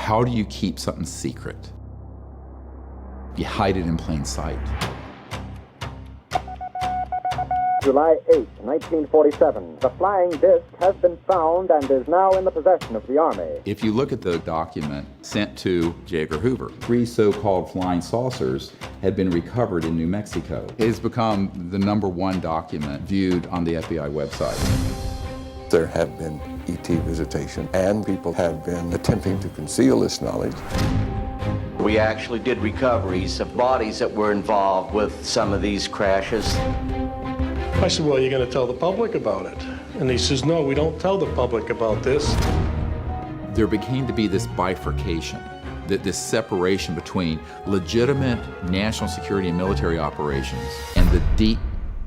How do you keep something secret? You hide it in plain sight. July 8, 1947. The flying disc has been found and is now in the possession of the Army. If you look at the document sent to J. Edgar Hoover, 3 so-called flying saucers had been recovered in New Mexico. It has become the #1 document viewed on the FBI website. There have been ET visitation, and people have been attempting to conceal this knowledge. We actually did recoveries of bodies that were involved with some of these crashes. I said, well, you're going to tell the public about it. And he says, no, we don't tell the public about this. There became to be this bifurcation, this separation between legitimate national security and military operations and the deep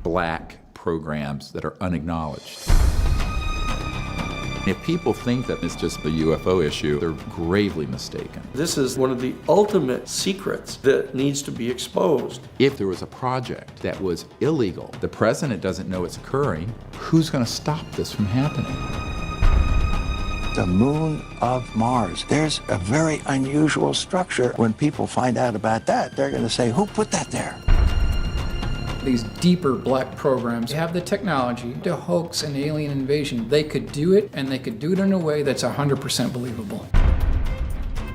black programs that are unacknowledged. If people think that it's just the UFO issue, they're gravely mistaken. This is one of the ultimate secrets that needs to be exposed. If there was a project that was illegal, the president doesn't know it's occurring, who's going to stop this from happening? The moon of Mars. There's a very unusual structure. When people find out about that, they're going to say, who put that there? These deeper black programs have the technology to hoax an alien invasion. They could do it, and they could do it in a way that's 100% believable.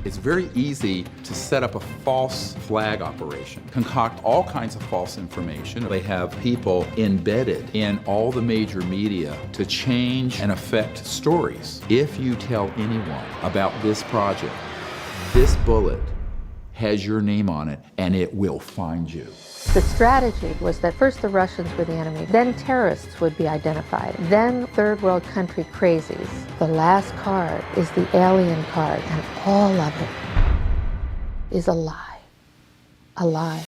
It's very easy to set up a false flag operation, concoct all kinds of false information. They have people embedded in all the major media to change and affect stories. If you tell anyone about this project, this bullet has your name on it, and it will find you. The strategy was that first the Russians were the enemy, then terrorists would be identified, then third world country crazies. The last card is the alien card, and all of it is a lie. A lie.